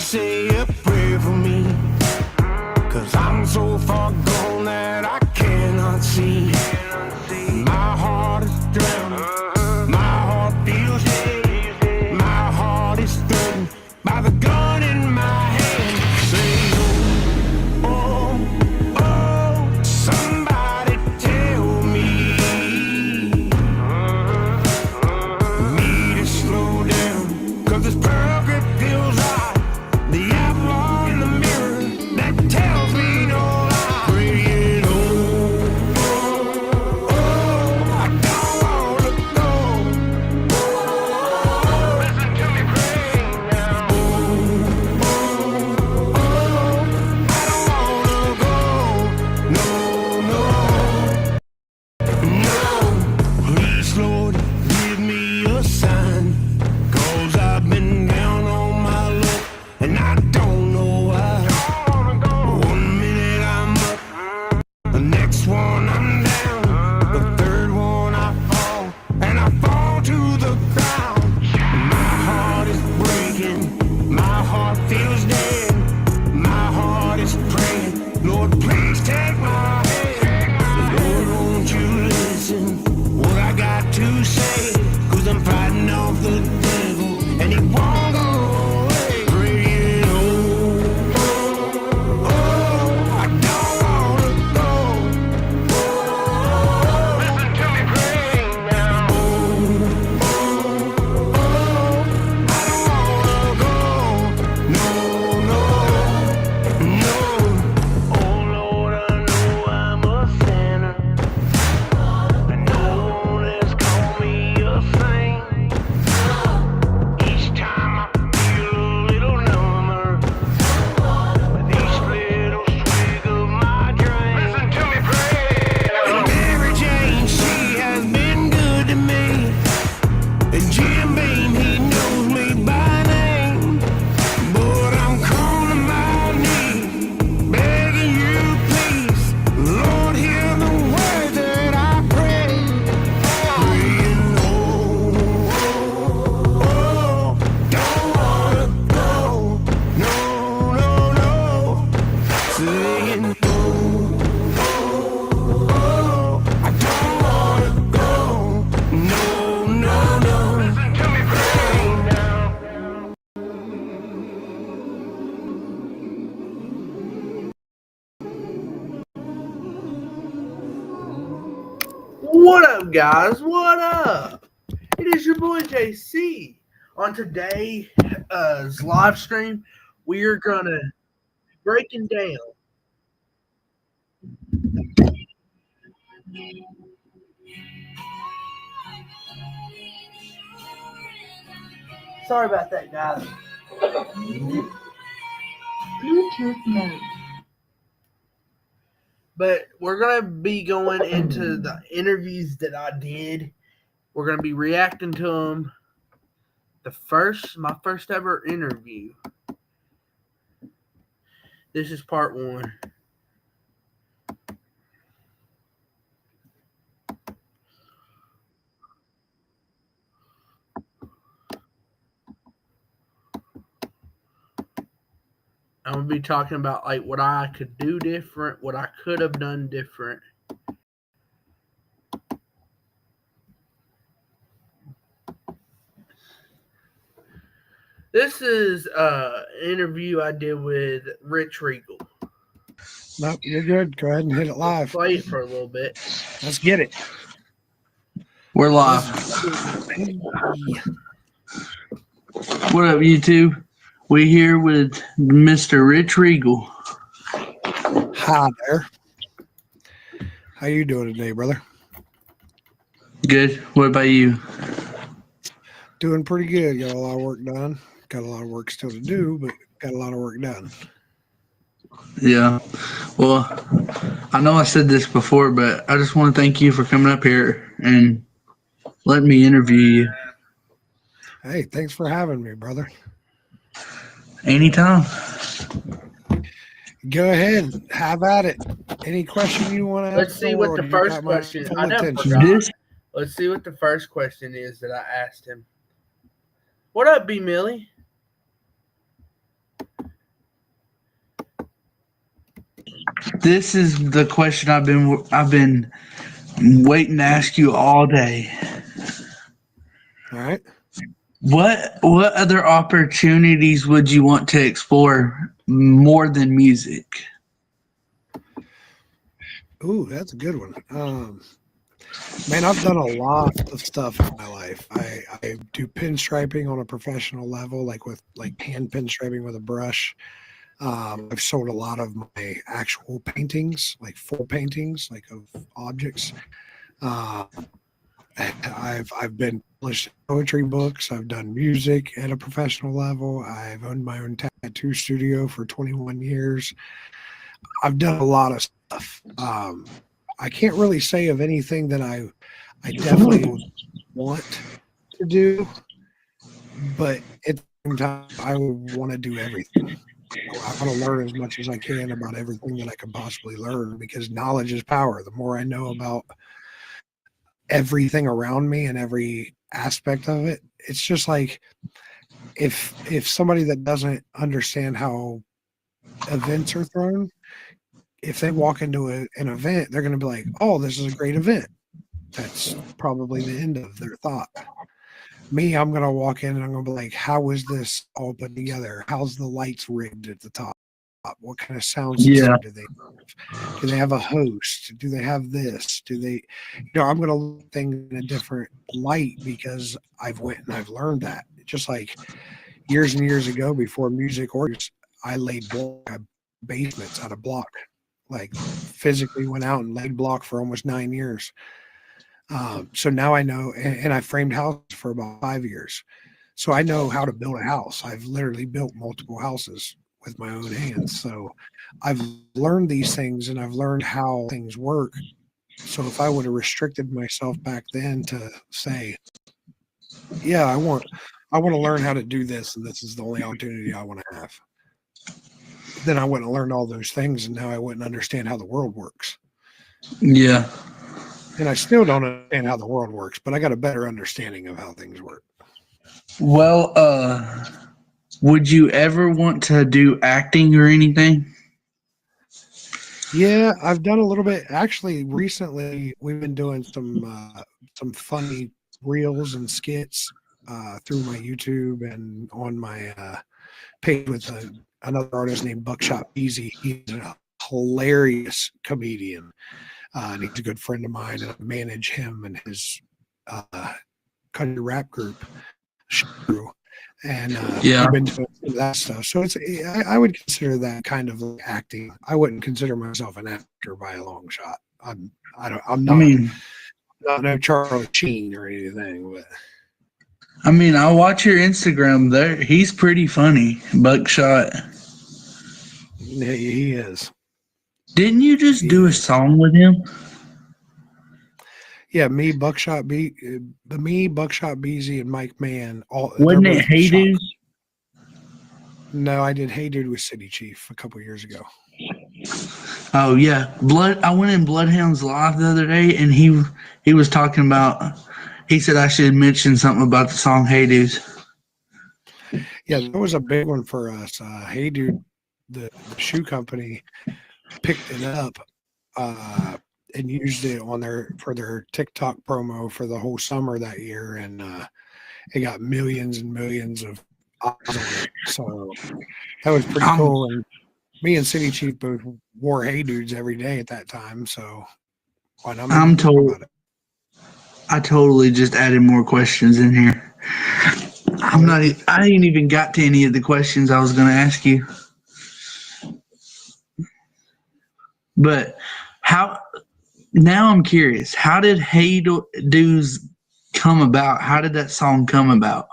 say a prayer for me, 'cause I'm so far gone that I cannot see. My heart is drowning, my heart feels dead, my heart is threatened by the gun in my hand. Say, oh, oh, oh, somebody tell me to slow down, 'cause this perfect feels right. The outlaw in the mirror that tells me no lie. Praying, oh, oh, oh, I don't wanna go. Oh, listen to me pray now. Oh, oh, oh, I don't wanna go. No, no, please, Lord, give me a sign, 'cause I've been down on my luck and I don't know why. One minute I'm up, the next one I'm down, the third one I fall, and I fall to the ground. My heart is breaking, my heart feels dead, my heart is praying, Lord, please take my hand. Lord, won't you listen what I got to say, 'cause I'm fighting off the devil and he won't go away. Praying, oh, oh, oh, I don't wanna go. Oh, listen to me pray now. Oh, oh, oh, I don't wanna go. No, no. Oh Lord, I know I'm a sinner, and no one has called me a saint. Each time I feel a little number with each little swig of my drink. Listen to me pray. And Mary Jane, she has been good to me, and Jim Beam, he knows me by name. But I'm calling my knee, begging you please, Lord, hear the words that I pray. Praying, oh, oh, oh, don't wanna go. No, no, no. Saying, oh, oh, oh, I don't wanna go. No, no, no. Listen to me pray now. What up, guys? What up? It is your boy JC. On today's live stream, we are gonna be breaking down. Sorry about that, guys. Bluetooth mode. But we're gonna be going into the interviews that I did. We're gonna be reacting to them. My first ever interview. This is part 1. I'm gonna be talking about like what I could do different, what I could have done different. This is an interview I did with Rich Regal. Nope, you're good. Go ahead and hit it live. Play it for a little bit. Let's get it. We're live. What up, YouTube? We here with Mr. Rich Regal. Hi there. How you doing today, brother? Good. What about you? Doing pretty good. Got a lot of work done. Got a lot of work still to do, but got a lot of work done. Yeah. Well, I know I said this before, but I just want to thank you for coming up here and letting me interview you. Hey, thanks for having me, brother. Anytime. Go ahead. Have at it. Any question you want to ask? Let's see what the first question. I never forgot. Let's see what the first question is that I asked him. What up, B. Millie? This is the question I've been waiting to ask you all day. All right. What other opportunities would you want to explore more than music? Ooh, that's a good one. Man, I've done a lot of stuff in my life. I do pinstriping on a professional level, like with hand pinstriping with a brush. I've sold a lot of my actual paintings, like full paintings, like of objects. Uh, I've been published in poetry books. I've done music at a professional level. I've owned my own tattoo studio for 21 years. I've done a lot of stuff. I can't really say of anything that I definitely want to do, but at the same time, I would want to do everything. I want to learn as much as I can about everything that I can possibly learn, because knowledge is power. The more I know about everything around me and every aspect of it, it's just like if somebody that doesn't understand how events are thrown, if they walk into an event, they're going to be like, oh, this is a great event. That's probably the end of their thought. Me, I'm going to walk in and I'm going to be like, how is this all put together? How's the lights rigged at the top? What kind of sound system do they have? Do they have a host? Do they have this? Do they, I'm going to look at things in a different light because I've went and I've learned that. Just like years and years ago, before music orders, I laid block basements out of block, like physically went out and laid block for almost 9 years. So now I know, and I framed houses for about 5 years. So I know how to build a house. I've literally built multiple houses with my own hands. So I've learned these things and I've learned how things work. So if I would have restricted myself back then to say, yeah, I want to learn how to do this, and this is the only opportunity I want to have, then I wouldn't have learned all those things, and now I wouldn't understand how the world works. Yeah. And I still don't understand how the world works, but I got a better understanding of how things work. Well, would you ever want to do acting or anything? Yeah, I've done a little bit. Actually, recently we've been doing some funny reels and skits through my YouTube and on my page with another artist named Buckshot Beezy. He's a hilarious comedian. And he's a good friend of mine, and I manage him and his country rap group. And I've been doing that stuff. So I would consider that kind of like acting. I wouldn't consider myself an actor by a long shot. I'm not no Charlie Sheen or anything, but I mean, I watch your Instagram there. He's pretty funny, Buckshot. yeah, he is. Didn't you just do a song with him? Yeah, Buckshot Beezy, and Mike Mann. Wasn't it Hey Dude? No, I did Hey Dude with City Chief a couple years ago. Oh yeah, I went in Bloodhounds Live the other day, and he was talking about. He said I should mention something about the song Hey Dude. Yeah, that was a big one for us. Hey Dude, the shoe company picked it up and used it for their TikTok promo for the whole summer that year, and it got millions and millions of eyes on it. So that was pretty cool. And me and City Chief both wore Hey Dudes every day at that time. So I'm told. I totally just added more questions in here. I ain't even got to any of the questions I was going to ask you. But now I'm curious, how did Hey Dudes come about? How did that song come about?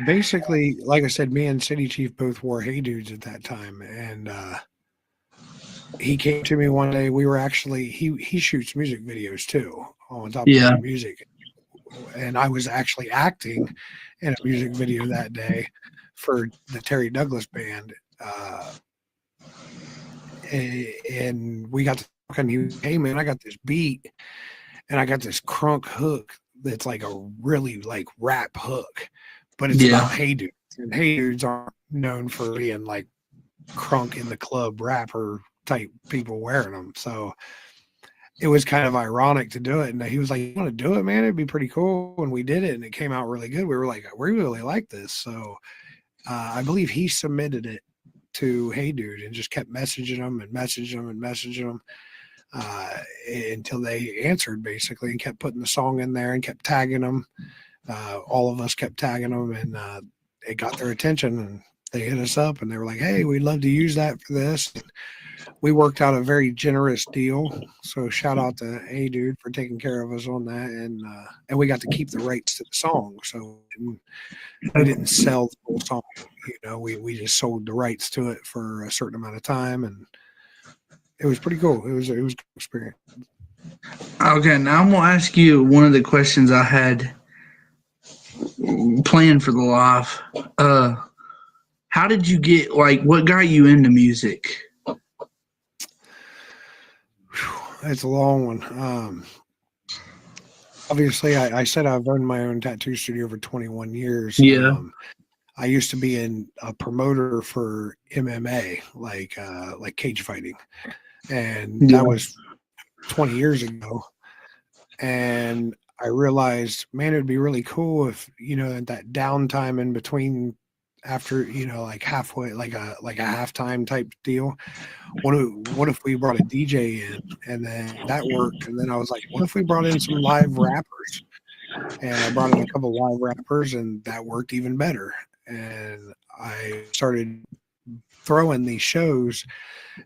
Basically, like I said, me and City Chief both wore Hey Dudes at that time. And he came to me one day. We were actually, he shoots music videos too, on top of the music. And I was actually acting in a music video that day for the Terry Douglas band. And we got to talking. He was, hey man, I got this beat and I got this crunk hook that's like a really like rap hook, but it's about Hey Dudes. And Hey Dudes aren't known for being like crunk in the club rapper type people wearing them. So it was kind of ironic to do it. And he was like, "You want to do it, man? It'd be pretty cool." And we did it, and it came out really good. We were like, "We really like this." So I believe he submitted it to Hey Dude and just kept messaging them and messaging them and messaging them until they answered, basically, and kept putting the song in there and kept tagging them. All of us kept tagging them, and it got their attention, and they hit us up, and they were like, "Hey, we'd love to use that for this." And we worked out a very generous deal. So shout out to Hey Dude for taking care of us on that. And we got to keep the rights to the song. So we didn't sell the whole song. We just sold the rights to it for a certain amount of time. And it was pretty cool. It was a good experience. Okay, now I'm going to ask you one of the questions I had planned for the live. How did you get, what got you into music? It's a long one. Obviously, I said I've owned my own tattoo studio for 21 years. Yeah. I used to be a promoter for MMA, like cage fighting, and that was 20 years ago. And I realized, man, it'd be really cool if that downtime in between, after halfway, like a halftime type deal. What if we brought a DJ in, and then that worked? And then I was like, what if we brought in some live rappers? And I brought in a couple live rappers, and that worked even better. And I started throwing these shows,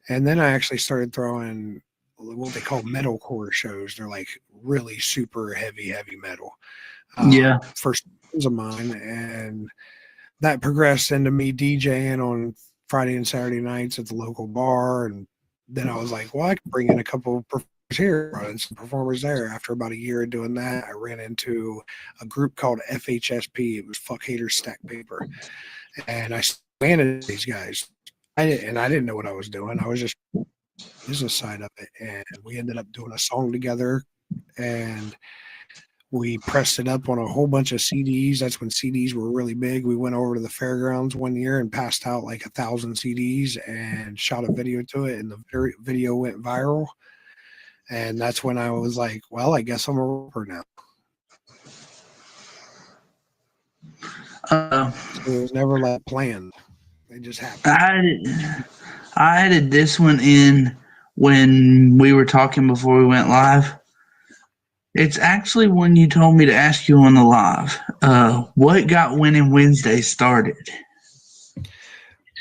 and then I actually started throwing what they call metalcore shows. They're like really super heavy metal. First friends of mine, and that progressed into me DJing on Friday and Saturday nights at the local bar. And then I was like, well, I can bring in a couple of performers here and some performers there. After about a year of doing that, I ran into a group called FHSP. It was Fuck Haters Stack Paper. And I landed these guys. I didn't know what I was doing. I was just business side of it. And we ended up doing a song together, and we pressed it up on a whole bunch of CDs. That's when CDs were really big. We went over to the fairgrounds one year and passed out like 1,000 CDs and shot a video to it, and the video went viral. And that's when I was like, well, I guess I'm a rapper now. It was never planned. It just happened. I added this one in when we were talking before we went live. It's actually when you told me to ask you on the live, what got Winning Wednesday started?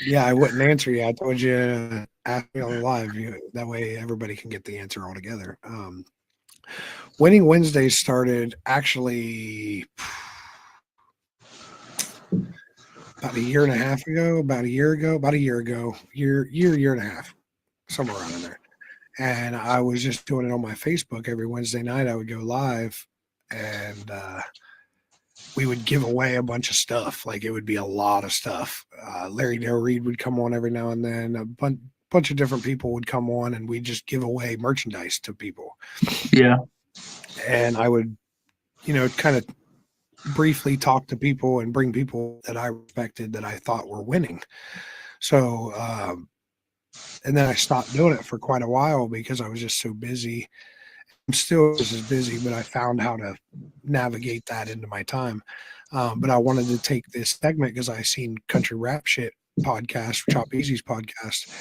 Yeah, I wouldn't answer you. I told you to ask me on the live. That way everybody can get the answer all together. Winning Wednesday started actually about a year and a half ago, about a year and a half, somewhere around in there. And I was just doing it on my Facebook every Wednesday night. I would go live, and we would give away a bunch of stuff. Like, it would be a lot of stuff. Larry Dale Reed would come on every now and then. A bunch of different people would come on, and we'd just give away merchandise to people. Yeah. And I would, kind of briefly talk to people and bring people that I respected that I thought were winning. So, and then I stopped doing it for quite a while because I was just so busy. I'm still just as busy, but I found how to navigate that into my time. But I wanted to take this segment because I seen Country Rap Shit podcast, Chop Easy's podcast.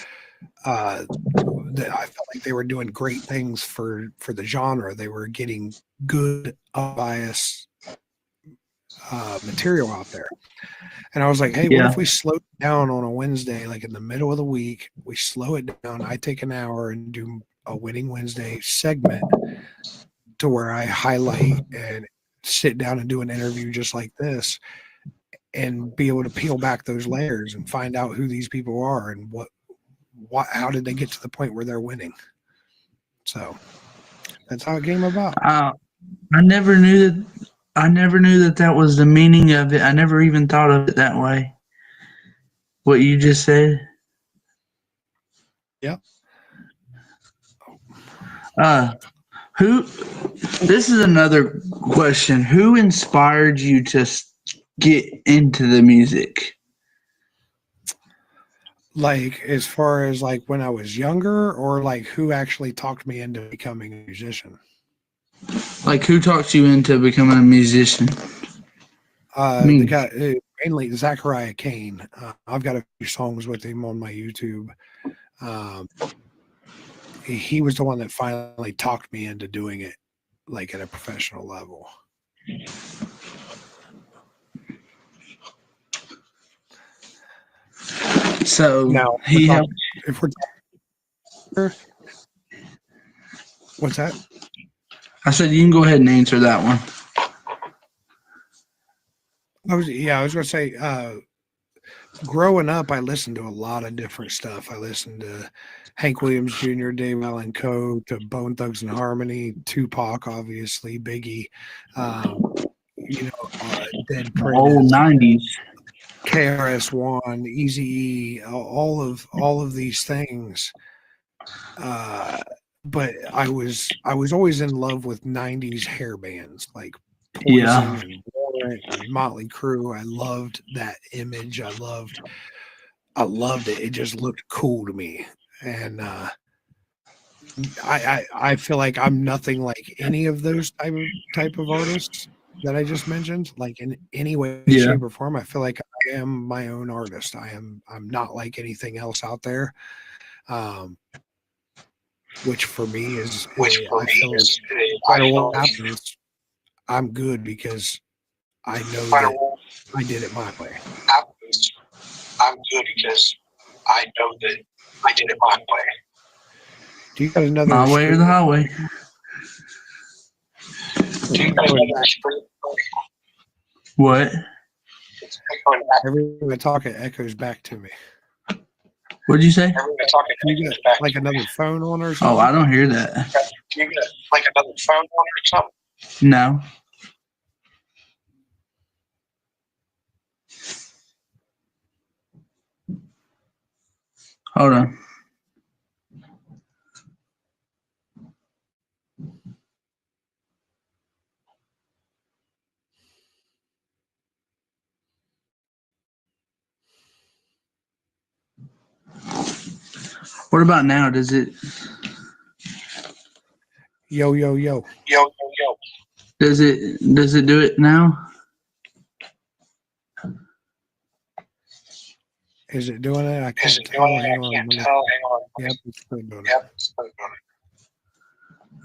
That I felt like they were doing great things for the genre. They were getting good, unbiased material out there. And I was like, hey, what if we slow it down on a Wednesday, like in the middle of the week? We slow it down. I take an hour and do a Winning Wednesday segment to where I highlight and sit down and do an interview just like this, and be able to peel back those layers and find out who these people are and how did they get to the point where they're winning. So that's how it came about. I never knew that was the meaning of it. I never even thought of it that way. What you just said. Yep. This is another question. Who inspired you to get into the music? Like as far as like when I was younger, or like who actually talked me into becoming a musician? Like, who talked you into becoming a musician? The Me. guy, mainly Zachariah Kane. I've got a few songs with him on my YouTube. He was the one that finally talked me into doing it, like at a professional level. So Now, he helped. if we're talking, what's that? I said you can go ahead and answer that one. I was going to say, growing up, I listened to a lot of different stuff. I listened to Hank Williams Jr., Dave Allen Coe, to Bone Thugs and Harmony, Tupac, obviously, Biggie, Dead Old Predators, 90s. KRS-One, Eazy-E, all of these things. But I was always in love with 90s hair bands like Poison Yeah. and Warrant and Motley Crue. I loved that image. I loved it. It just looked cool to me. And I feel like I'm nothing like any of those type of artists that I just mentioned, like in any way, Yeah. shape, or form. I feel like I am my own artist. I'm not like anything else out there. Which for me is, I feel like no matter what happens, I'm good because I know that I did it my way. I'm good because I know that I did it my way. Do you got another? My way or the highway. Do you guys know that? What? Every time I talk, it echoes back to me. What'd you say? You got like another phone on or something? Oh, I don't hear that. Do you got like another phone on or something? No. Hold on. What about now? Does it Yo. Yo, yo, yo. does it do it now? Is it doing it? I Is can't it tell. doing it? Hang I on. can't Let me- tell. Hang on. Yep, it's still doing it. Yep, it's still doing it.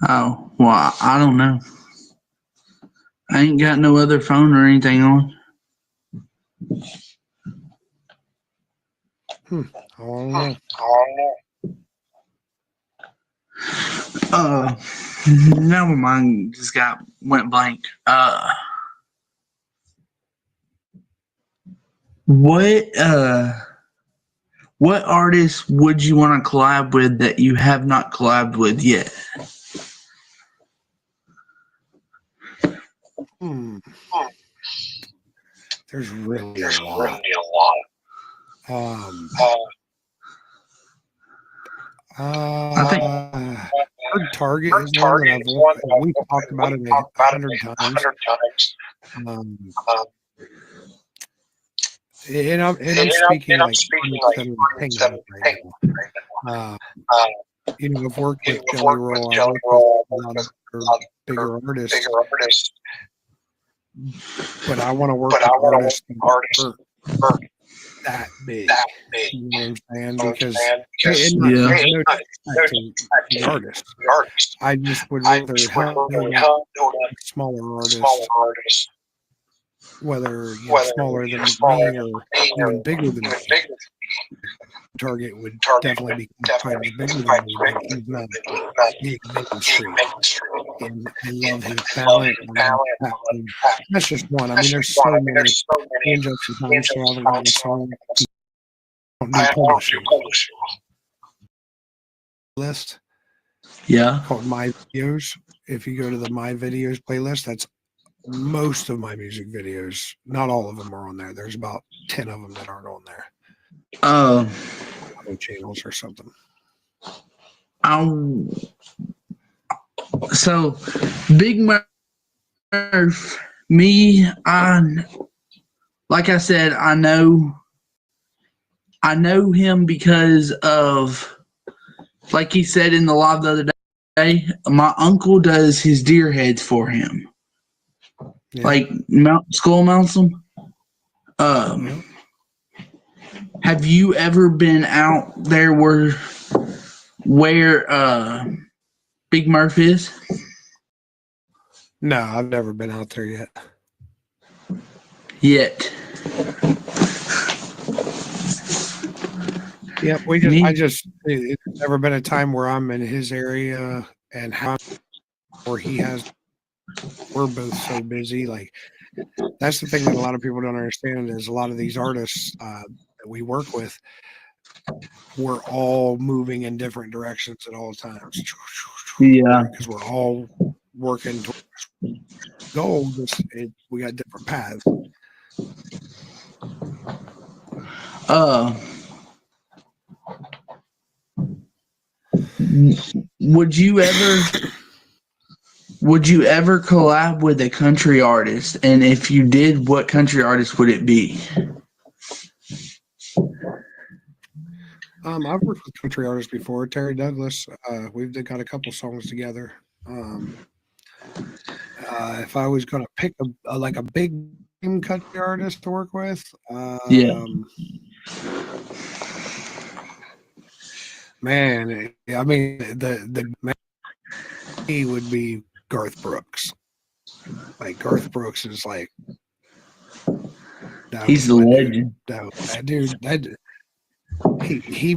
Oh, well, I don't know. I ain't got no other phone or anything on. I don't know. Oh, no. Now my mind just went blank. What artist would you want to collab with that you have not collabed with yet? There's really There's a lot. really a lot. I think- Hard Target is one that Target is one that we've talked about it we've talked about it 100 times. 100 times. And I'm speaking like hang right now. I've worked with Jelly Roll. I've worked with a lot of bigger artists, but I want to work with artists that are that big. You know what I'm saying? Because and no disrespect to the artist. I just would rather help smaller artists, whether smaller than me or even bigger than me. Target would definitely be quite bigger than me, but he's not big mainstream. And I love his talent. That's just one. I mean, there's so many. And Justin Thompson, I haven't gotten a song. I don't do publishing list. Yeah. Called My Videos. If you go to the My Videos playlist, that's most of my music videos. Not all of them are on there. There's about 10 of them that aren't on there. Other channels or something. So Big Murph, me, like I said, I know I know him because of, like he said in the live the other day, my uncle does his deer heads for him. Yeah. Like skull mounts them. Have you ever been out there where Big Murph is? No, I've never been out there yet. Yet. Yep, it's never been a time where I'm in his area and where he has. We're both so busy. Like, that's the thing that a lot of people don't understand is a lot of these artists that we work with, we're all moving in different directions at all times. Yeah. Because we're all working towards goals. We got different paths. Would you ever collab with a country artist? And if you did, what country artist would it be? I've worked with country artists before. Terry Douglas. We've got a couple songs together. If I was going to pick a big country artist to work with, man, I mean the he would be Garth Brooks. Like, Garth Brooks is like, he's the legend. That dude, he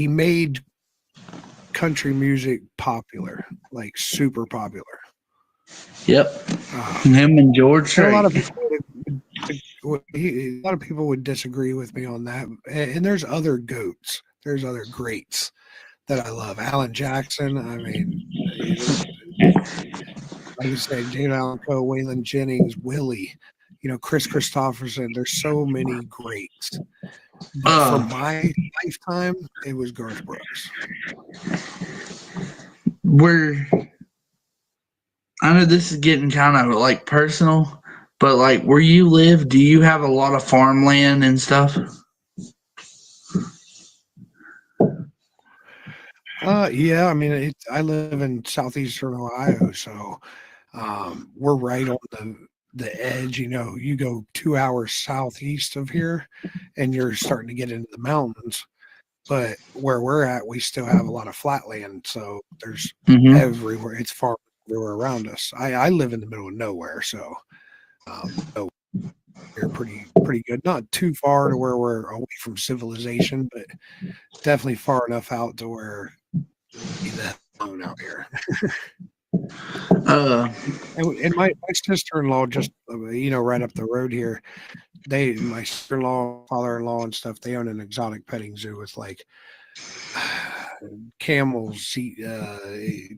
made country music popular, like super popular. Yep. Him and George Strait. A lot of people would disagree with me on that, and there's other goats. There's other greats that I love. Alan Jackson. I mean, like you say, Jane Allen Coe, Waylon Jennings, Willie. Chris Christopherson. There's so many greats. But for my lifetime, it was Garth Brooks. I know this is getting kind of like personal, but like where you live, do you have a lot of farmland and stuff? Yeah. I mean, I live in southeastern Ohio, so we're right on the edge. You go 2 hours southeast of here, and you're starting to get into the mountains. But where we're at, we still have a lot of flat land, so there's everywhere. It's far everywhere around us. I live in the middle of nowhere, so we're pretty good. Not too far to where we're away from civilization, but definitely far enough out to where the alone out here. And my sister-in-law just right up the road here, my sister-in-law, father-in-law and stuff, they own an exotic petting zoo with like camels,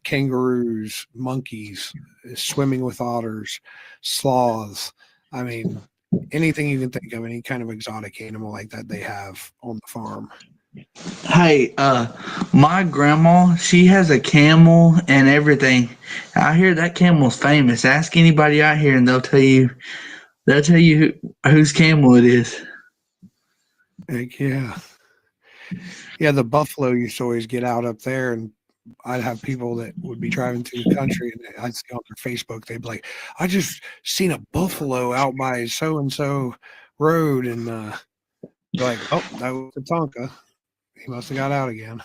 kangaroos, monkeys, swimming with otters, sloths. I mean, anything you can think of, any kind of exotic animal like that they have on the farm. Hey, my grandma, she has a camel and everything. I hear that camel's famous. Ask anybody out here and they'll tell you whose camel it is. Heck yeah. Yeah, the buffalo used to always get out up there, and I'd have people that would be driving through the country, and I'd see on their Facebook, they'd be like, I just seen a buffalo out by so-and-so road, and they're like, oh, that was a Tonka. He must have got out again.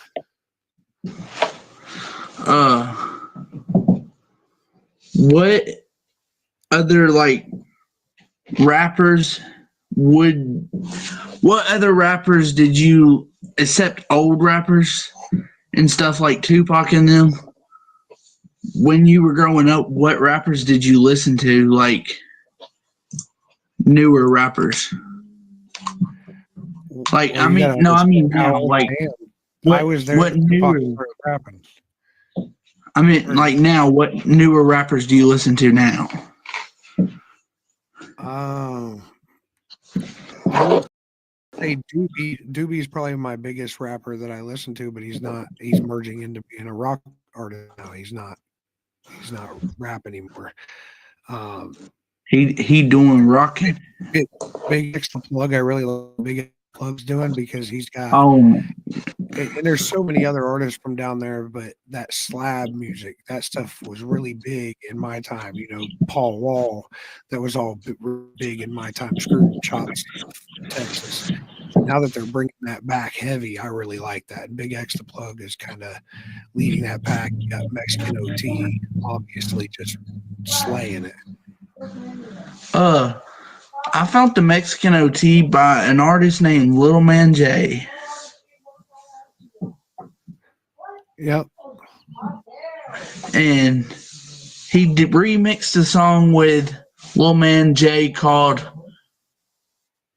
What other rappers what other rappers did you, except old rappers and stuff like Tupac and them, when you were growing up, what rappers did you listen to, like newer rappers? Like, Well, now, like, I was there. What newer rapping? I mean, like now, what newer rappers do you listen to now? I would say Doobie is probably my biggest rapper that I listen to, but he's merging into being a rock artist now. He's not rap anymore. He doing rocking. Big extra plug. I really love what Big Plug's doing because he's got. Oh, And there's so many other artists from down there, but that slab music, that stuff was really big in my time. You know, Paul Wall, that was all big in my time. Screw Chop stuff, Texas. Now that they're bringing that back heavy, I really like that. And Big X the Plug is kind of leading that pack. You got Mexican OT, obviously just slaying it. I found the Mexican OT by an artist named Little Man J. Yep. And he remixed a song with Lil Man J called,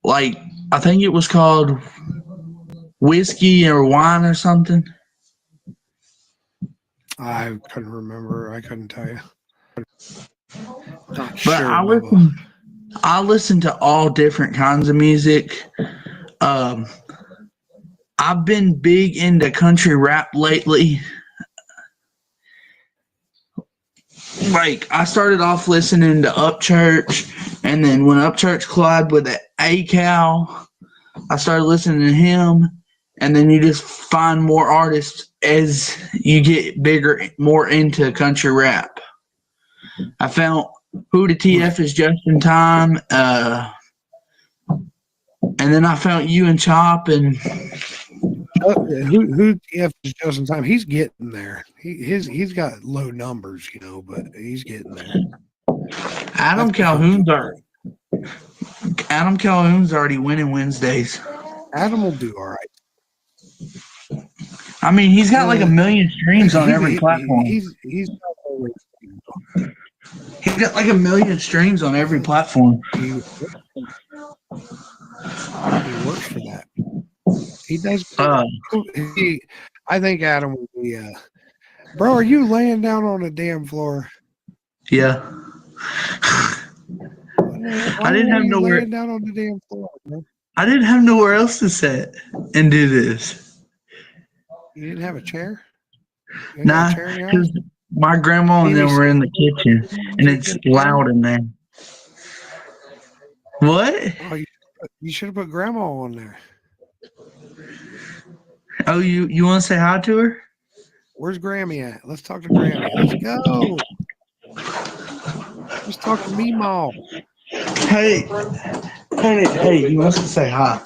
like, I think it was called Whiskey or Wine or something. I couldn't remember. I couldn't tell you. Not But sure. I listen to all different kinds of music. I've been big into country rap lately. Like, I started off listening to Upchurch, and then when Upchurch collided with ACAL, I started listening to him, and then you just find more artists as you get bigger, more into country rap. I found Who the TF is Just in Time, and then I found you and Chop, and Who TF is just in time? He's getting there. He's got low numbers, you know, but he's getting there. Adam Calhoun's already winning Wednesdays. Adam will do all right. I mean, he's got like 1 million streams on every platform. He's got like 1 million streams on every platform. He works for that. He does. I think Adam will be. Bro, are you laying down on the damn floor? Yeah. I didn't have nowhere. Laying down on the damn floor, bro? I didn't have nowhere else to sit and do this. You didn't have a chair? Nah, because my grandma and them were in the kitchen, and it's loud in there. What? Oh, you should have put Grandma on there. Oh, you want to say hi to her? Where's Grammy at? Let's talk to Grammy. Let's go. Let's talk to Meemaw. Hey, you want to say hi?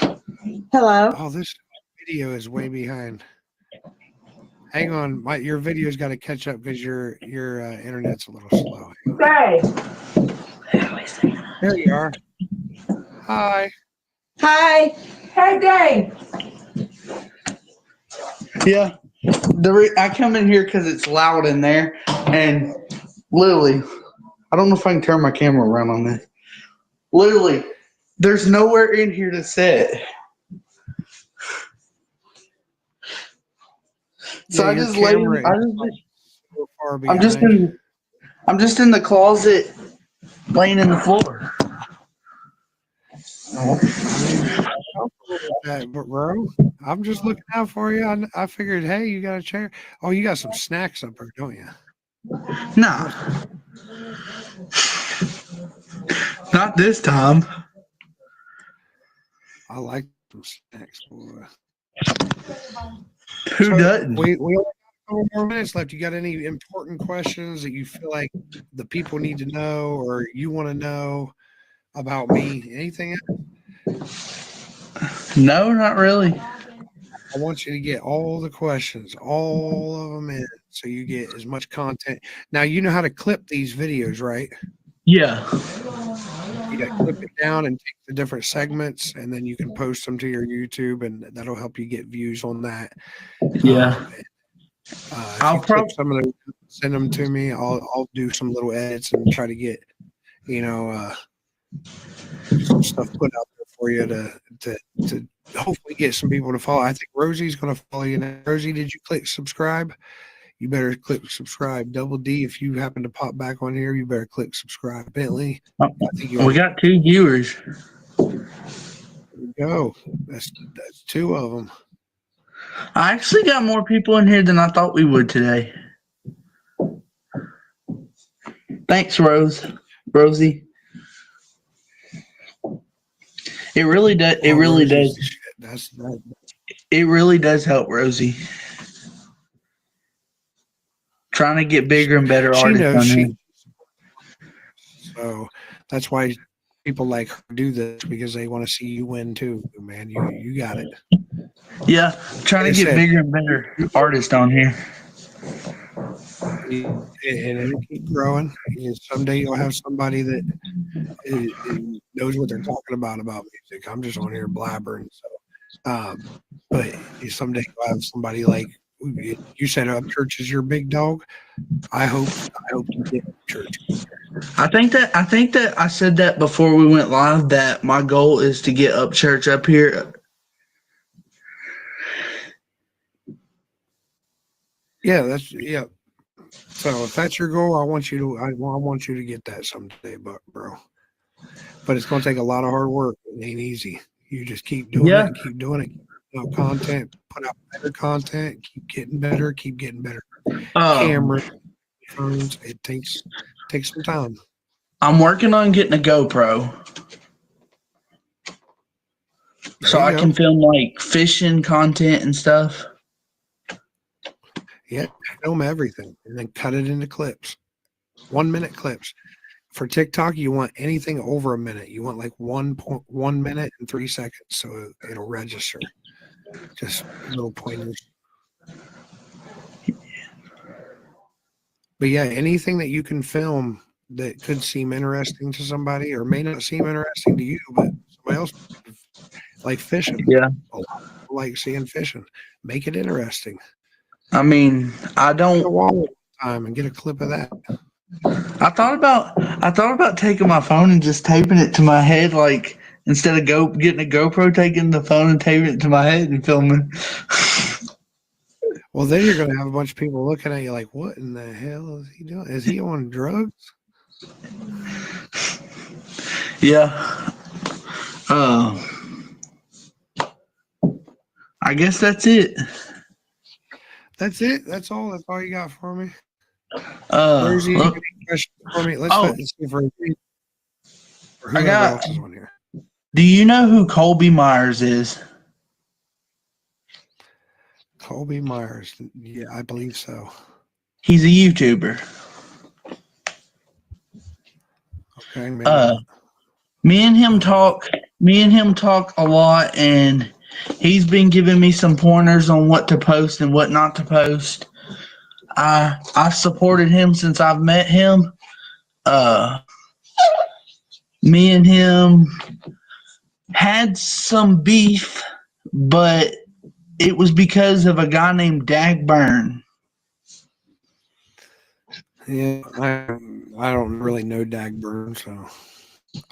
Hello. Oh, this video is way behind. Hang on, your video's got to catch up because your internet's a little slow. Hey. There you are. Hi. Hi. Hey, Dave. Yeah. I come in here because it's loud in there, and literally, I don't know if I can turn my camera around on this. Literally, there's nowhere in here to sit. So Yeah, I just lay. I'm just in the closet, laying in the floor. But bro, I'm just looking out for you. I figured, hey, you got a chair. Oh, you got some snacks up there, don't you? Nah, not this time. I like some snacks, boy. Who doesn't? We only got a couple more minutes left. You got any important questions that you feel like the people need to know or you want to know about me? Anything else? No, not really. I want you to get all the questions, all of them in, so you get as much content. Now, you know how to clip these videos, right? Yeah. You got to clip it down and take the different segments, and then you can post them to your YouTube, and that'll help you get views on that. Yeah. I'll probably some of those, send them to me. I'll do some little edits and try to get, some stuff put out there for you to hopefully get some people to follow. I think Rosie's going to follow you now. Rosie, did you click subscribe? You better click subscribe. Double D, if you happen to pop back on here, you better click subscribe. Bentley, I think We got 2 viewers. There you go. That's 2 of them. I actually got more people in here than I thought we would today. Thanks, Rosie. It really does. It Well, really Rosie's does. the shit. That's that. It really does help Rosie. Trying to get bigger and better She artists knows on here. So that's why people like her do this, because they want to see you win too, man. You got it. Yeah, trying to Like I get said, bigger and better artists on here. and it'll keep growing. And someday you'll have somebody that knows what they're talking about music. I'm just on here blabbering. So, but someday you'll have somebody like you said. Upchurch is your big dog. I hope you get Upchurch. I think that I said that before we went live, that my goal is to get Upchurch up here. Yeah. So if that's your goal, I want you to get that someday, bro. But it's going to take a lot of hard work. It ain't easy. You just keep doing it, keep doing it. Put out content, put out better content, keep getting better. Camera, phones. It takes some time. I'm working on getting a GoPro so I can film like fishing content and stuff. Yeah, film everything and then cut it into clips. 1 minute clips. For TikTok, you want anything over a minute. You want like 1 minute and 3 seconds, so it'll register. Just little pointers. But yeah, anything that you can film that could seem interesting to somebody or may not seem interesting to you, but somebody else, like fishing. Yeah. A lot of people like seeing fishing. Make it interesting. I mean, I don't. The wall time and get a clip of that. I thought about taking my phone and just taping it to my head, like instead of getting a GoPro, taking the phone and taping it to my head and filming. Well, then you're going to have a bunch of people looking at you like, what in the hell is he doing? Is he on drugs? Yeah. I guess that's it. That's it. That's all. That's all you got for me. Rosie, any questions for me? Let's see for whoever else is on here. Do you know who Colby Myers is? Colby Myers. Yeah, I believe so. He's a YouTuber. Okay. Me and him talk a lot, and he's been giving me some pointers on what to post and what not to post. I've supported him since I've met him. Me and him had some beef, but it was because of a guy named Dag Burn. Yeah, I don't really know Dag Burn, so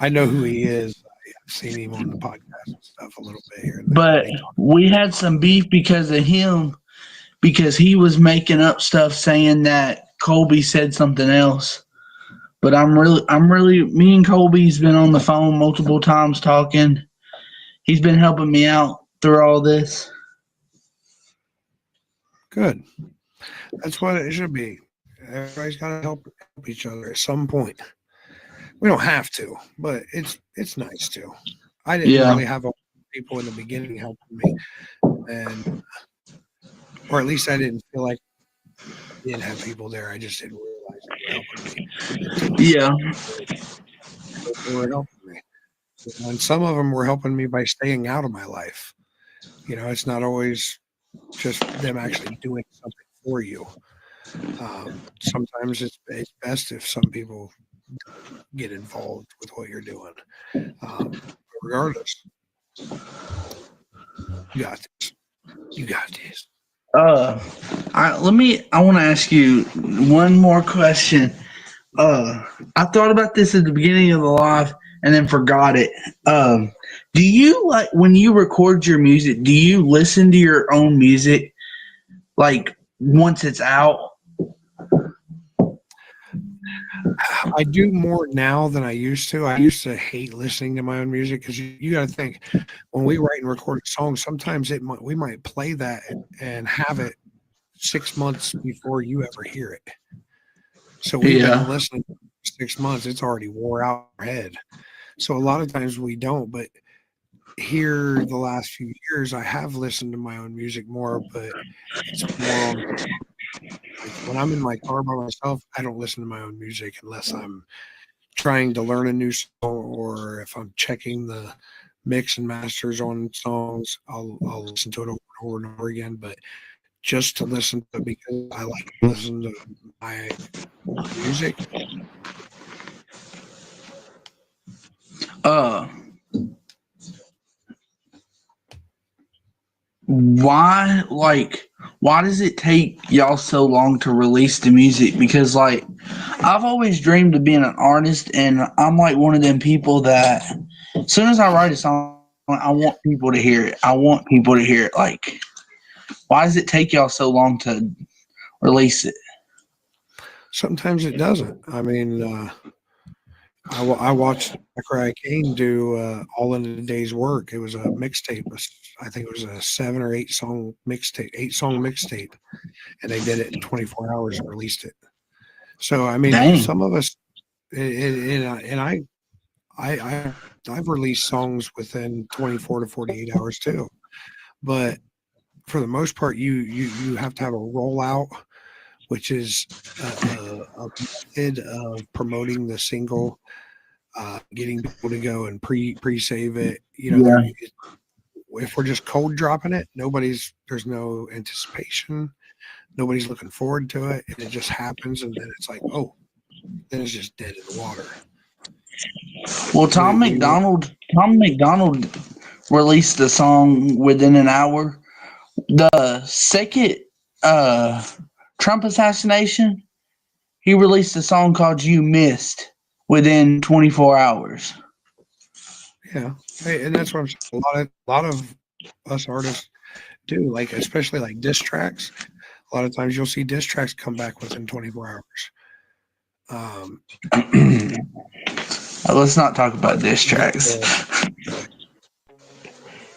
I know who he is. I've seen him on the podcast and stuff a little bit here. But we had some beef because of him, because he was making up stuff saying that Colby said something else. But me and Colby's been on the phone multiple times talking. He's been helping me out through all this. Good. That's what it should be. Everybody's got to help each other at some point. We don't have to, but it's nice to. I didn't really have people in the beginning helping me, or at least I didn't feel like I didn't have people there. I just didn't realize they were helping me. Yeah. They were helping me. And some of them were helping me by staying out of my life. You know, it's not always just them actually doing something for you. Sometimes it's best if some people get involved with what you're doing. Regardless, you got this. You got this. I want to ask you one more question. I thought about this at the beginning of the live and then forgot it. Do you, like, when you record your music, do you listen to your own music, like, once it's out? I do more now than I used to. I used to hate listening to my own music because you got to think, when we write and record a song, sometimes we might play that and have it 6 months before you ever hear it. So we've been listening for 6 months. It's already wore out our head. So a lot of times we don't. But here the last few years, I have listened to my own music more, but it's more on, like, when I'm in my car by myself, I don't listen to my own music unless I'm trying to learn a new song, or if I'm checking the mix and masters on songs, I'll listen to it over and over again. But just to listen to it because I like to listen to my music. Why does it take y'all so long to release the music? Because like I've always dreamed of being an artist, and I'm like one of them people that as soon as I write a song, I want people to hear it. I want people to hear it. Like, why does it take y'all so long to release it? Sometimes it doesn't. I mean, I watched Zachariah Kane do All in a Day's Work. It was a mixtape. I think it was a 7 or 8 song mixtape, 8-song mixtape, and they did it in 24 hours and released it. So I mean, Dang. some of us, and I've released songs within 24 to 48 hours too. But for the most part, you have to have a rollout, which is a method of promoting the single, getting people to go and pre-save it. You know, if we're just cold dropping it, there's no anticipation. Nobody's looking forward to it, and it just happens, and then it's like, oh, then it's just dead in the water. Well, Tom McDonald released the song within an hour. The second Trump assassination, he released a song called "You Missed" within 24 hours. Yeah, hey, and that's what I'm saying. A lot of us artists do, like, especially like diss tracks. A lot of times you'll see diss tracks come back within 24 hours. Let's not talk about diss tracks.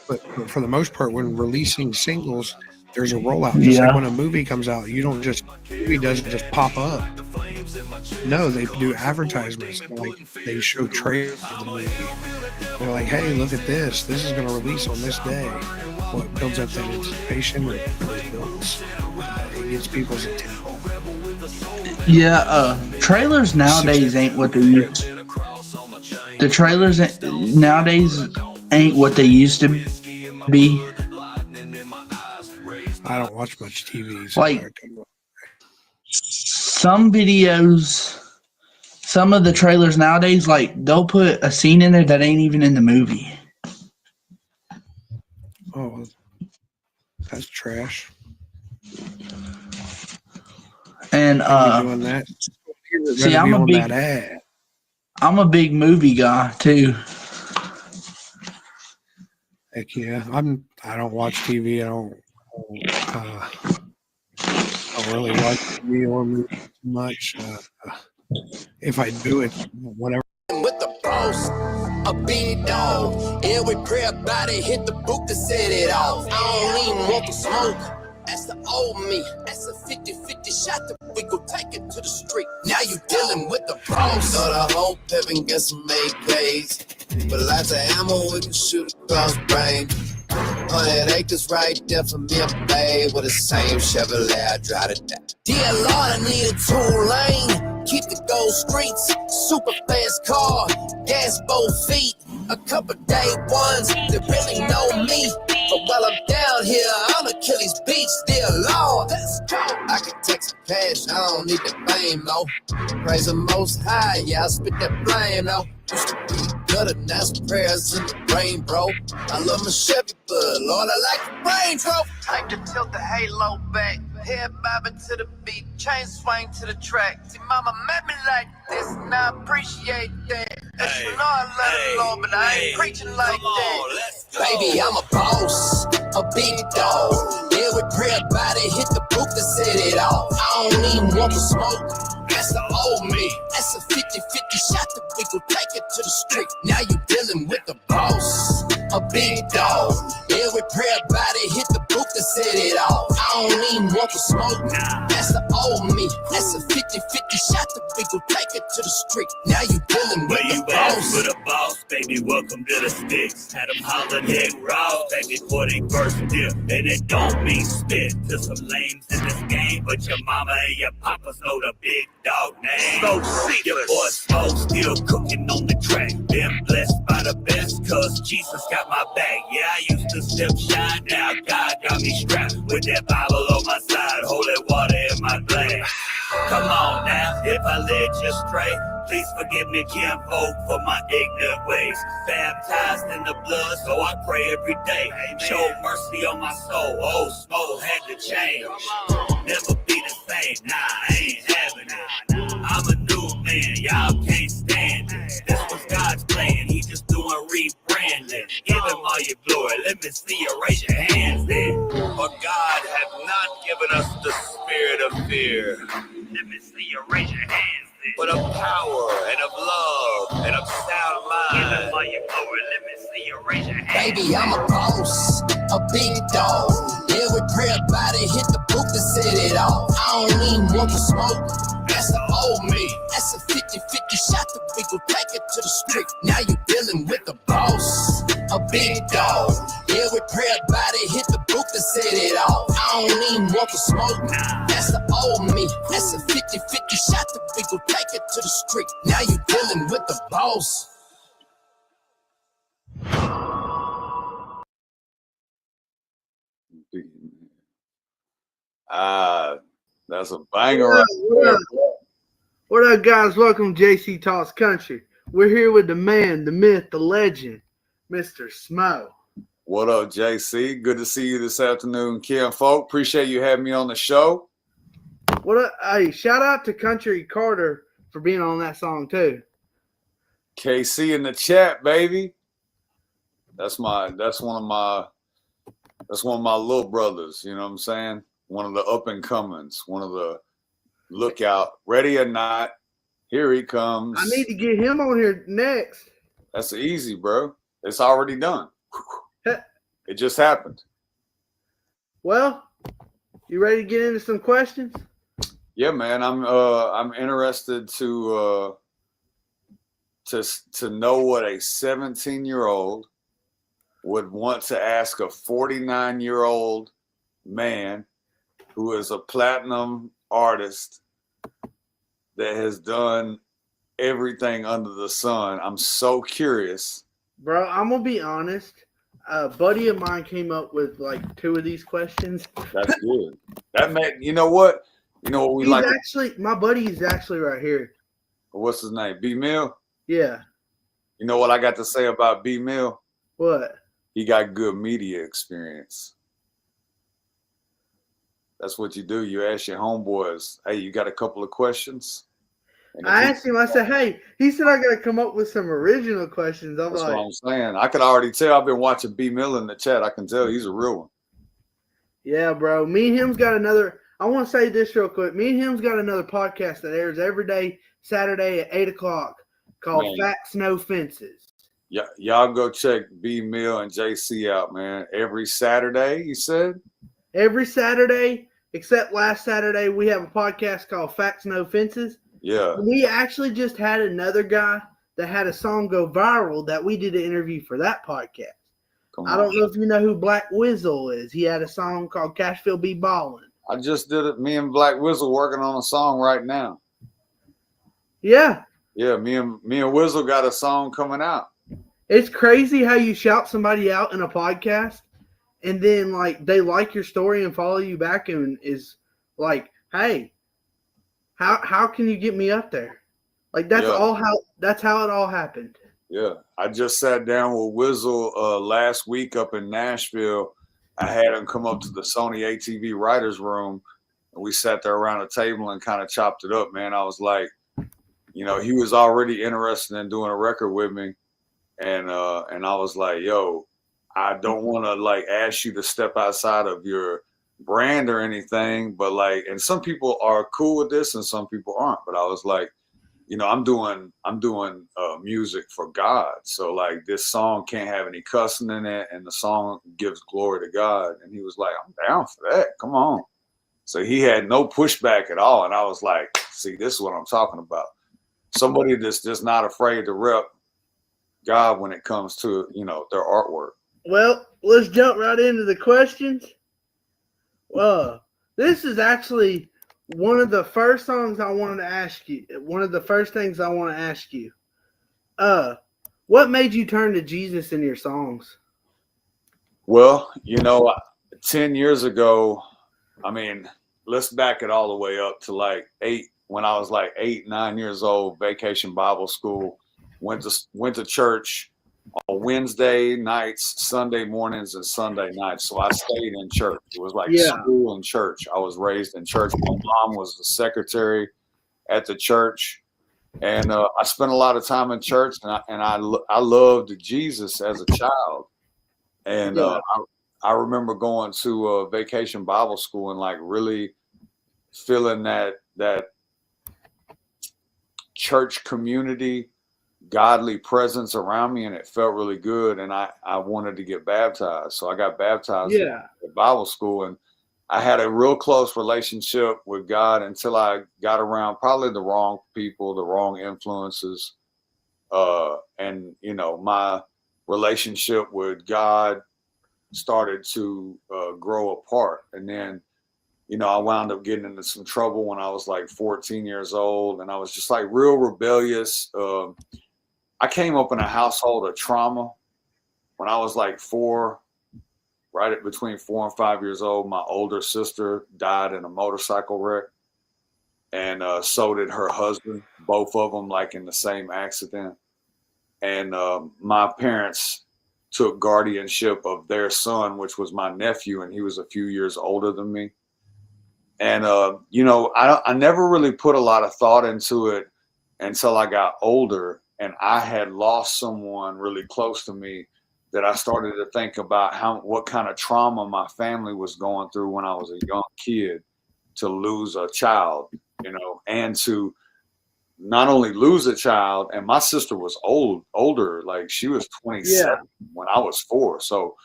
But for the most part, when releasing singles, there's a rollout. Just like when a movie comes out, movie doesn't just pop up. No, they do advertisements. Like, they show trailers of the movie. They're like, hey, look at this. This is going to release on this day. Well, it builds up that anticipation. It gets people's attention. Yeah, trailers nowadays ain't what they used. The trailers nowadays ain't what they used to be. I don't watch much TV. So like some videos, some of the trailers nowadays, like they'll put a scene in there that ain't even in the movie. Oh, that's trash. And doing that. See, I'm a big movie guy too. Heck yeah, I don't watch TV. I don't really watch TV or movies much. If I do it, whatever. With the boss, a big dog. Every prayer body hit the book to set it off. I don't even want to smoke. That's the old me. That's a 50-50 shot that we go take it to the street. Now you dealing with the boss. So the whole pimpin' get some AKs. But lots of ammo we can shoot across range. 100 acres right there for me and babe. With the same Chevrolet I drive it down. Dear Lord, I need a 2-lane. Keep the gold streets, super fast car, gas both feet. A couple day ones that really know me. But while I'm down here on Achilles Beach, dear Lord, let's go. I can take some cash, I don't need the fame, no. Praise the Most High, yeah, I spit that flame, no. Used to be good and that's prayers in the brain, bro. I love my Chevy, but Lord, I like the Range Rover. Time to tilt the halo back. Head bobbing to the beat, chain swing to the track. See, mama made me like this, and I appreciate that. Hey, you know I love the Lord, but I ain't preaching like that. Baby, I'm a boss, a big dog. Every prayer body hit the booth to set it off. I don't even want to smoke. That's the old me. That's a 50-50 shot that we go take it to the street. Now you dealing with the boss, a big dog. Every prayer body hit the booth to set it off. I don't even want to smoke. That's the old me. That's a 50-50 shot that we go take it to the street. Now you dealing with the boss. With a boss, baby, me welcome to the sticks. Had them hollering head raw, back before they first dip. And it don't mean spit to some lames in this game, but your mama and your papas know the big dog name. Your boy Smoke still cooking on the track. Been blessed by the best, cause Jesus got my back. Yeah, I used to step shy, now God got me strapped with that Bible on my side, holy water in my glass. Come on now, if I led you astray, please forgive me, kinfolk, for my ignorant ways. Baptized in the blood, so I pray every day. Show mercy on my soul. Oh, Smoke had to change. Never be the same. Nah, I ain't having it. I'm a new man. Y'all can't stand it. This was God's plan. He just doing rebranding. Give him all your glory. Let me see you raise your hands then. For God hath not given us the spirit of fear. Let me see you raise your hands. But of power and of love and of sound mind. Give him all your glory. Let me see you raise your hands. Baby, I'm a boss, a big dog. Every prayer body hit the book to set it off. I don't even want to smoke. That's the old me. That's a 50-50 shot that we gon' take it to the street. Now you dealing with the boss, a big dog. Every prayer body hit the book to set it off. I don't even want to smoke. That's the old me. That's a 50-50 shot that we gon' take it to the street. Now you dealing with the boss. That's a banger. What up, guys? Welcome to JC Talks Country. We're here with the man, the myth, the legend, Mr. Smo. What up, JC? Good to see you this afternoon, Kim Folk. Appreciate you having me on the show. What up? Hey, shout out to Country Carter for being on that song too. KC in the chat, baby. That's one of my little brothers, you know what I'm saying? One of the up and comings, one of the lookout, ready or not, here he comes. I need to get him on here next. That's easy, bro. It's already done. It just happened. Well, you ready to get into some questions? Yeah, man. I'm interested to know what a 17-year-old would want to ask a 49-year-old man who is a platinum artist that has done everything under the sun. I'm so curious. Bro, I'm going to be honest. A buddy of mine came up with like 2 of these questions. That's good. That man, you know what? You know what we like? Actually, my buddy is actually right here. What's his name? B Mill? Yeah. You know what I got to say about B Mill? What? He got good media experience. That's what you do. You ask your homeboys, hey, you got a couple of questions? I asked him, I said, hey, he said I got to come up with some original questions. I'm That's like, what I'm saying. I could already tell. I've been watching B Mill in the chat. I can tell he's a real one. Yeah, bro. Me and him's got another. I want to say this real quick. Me and him's got another podcast that airs every day, Saturday at 8 o'clock called Facts No Fences. Yeah, y'all go check B Mill and JC out, man. Every Saturday, you said? Every Saturday, except last Saturday, we have a podcast called Facts No Fences. Yeah. We actually just had another guy that had a song go viral that we did an interview for that podcast. I don't know if you know who Black Wizzle is. He had a song called Cashville Be Ballin'. I just did it. Me and Black Wizzle working on a song right now. Yeah. Yeah, me and Wizzle got a song coming out. It's crazy how you shout somebody out in a podcast and then like they like your story and follow you back and is like, hey, how can you get me up there? Like that's how it all happened. Yeah. I just sat down with Wizzle last week up in Nashville. I had him come up to the Sony ATV writers room and we sat there around a table and kind of chopped it up, man. I was like, you know, he was already interested in doing a record with me. And I was like, yo, I don't want to like ask you to step outside of your brand or anything, but like, and some people are cool with this and some people aren't. But I was like, you know, I'm doing music for God. So like this song can't have any cussing in it and the song gives glory to God. And he was like, I'm down for that. Come on. So he had no pushback at all. And I was like, see, this is what I'm talking about. Somebody that's just not afraid to rep God when it comes to, you know, their artwork. Well, let's jump right into the questions. This is actually one of the first songs I wanted to ask you. One of the first things I want to ask you. What made you turn to Jesus in your songs? Well, you know, 10 years ago, I mean, let's back it all the way up to like when I was like 8, 9 years old, Vacation Bible School, went to church on Wednesday nights, Sunday mornings, and Sunday nights. So I stayed in church. It was like school and church. I was raised in church. My mom was the secretary at the church. And I spent a lot of time in church, and I loved Jesus as a child. And I remember going to Vacation Bible School and like really feeling that church community, godly presence around me, and it felt really good. And I wanted to get baptized, so I got baptized at Bible school, and I had a real close relationship with God until I got around probably the wrong people, the wrong influences, and you know, my relationship with God started to grow apart. And then, you know, I wound up getting into some trouble when I was like 14 years old, and I was just like real rebellious. I came up in a household of trauma when I was like 4, right between 4 and 5 years old. My older sister died in a motorcycle wreck, and so did her husband, both of them like in the same accident. And my parents took guardianship of their son, which was my nephew, and he was a few years older than me. And, you know, I never really put a lot of thought into it until I got older, and I had lost someone really close to me that I started to think about what kind of trauma my family was going through when I was a young kid, to lose a child, you know, and to not only lose a child, and my sister was older, like she was 27 when I was 4. So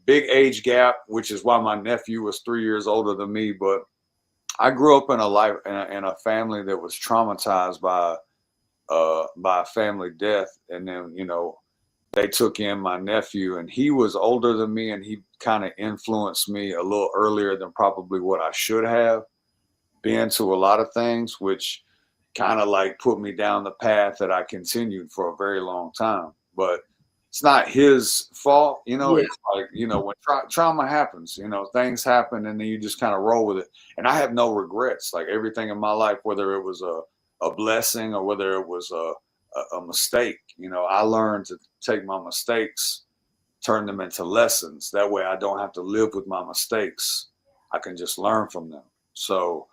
big age gap, which is why my nephew was 3 years older than me. But I grew up in a family that was traumatized by a family death. And then, you know, they took in my nephew, and he was older than me, and he kind of influenced me a little earlier than probably what I should have been to a lot of things, which kind of like put me down the path that I continued for a very long time. But it's not his fault, you know. It's like, you know, when trauma happens, you know, things happen, and then you just kind of roll with it. And I have no regrets. Like everything in my life, whether it was a blessing or whether it was a mistake, you know, I learned to take my mistakes, turn them into lessons. That way I don't have to live with my mistakes. I can just learn from them. So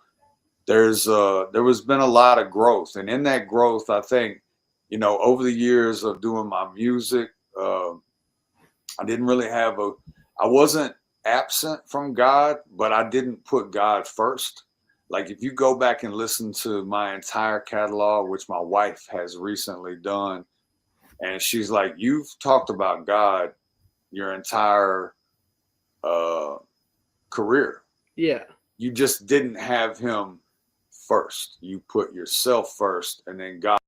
there was been a lot of growth. And in that growth, I think, you know, over the years of doing my music, I didn't really I wasn't absent from God, but I didn't put God first. Like if you go back and listen to my entire catalog, which my wife has recently done, and she's like, you've talked about God your entire career. Yeah. You just didn't have him first. You put yourself first, and then God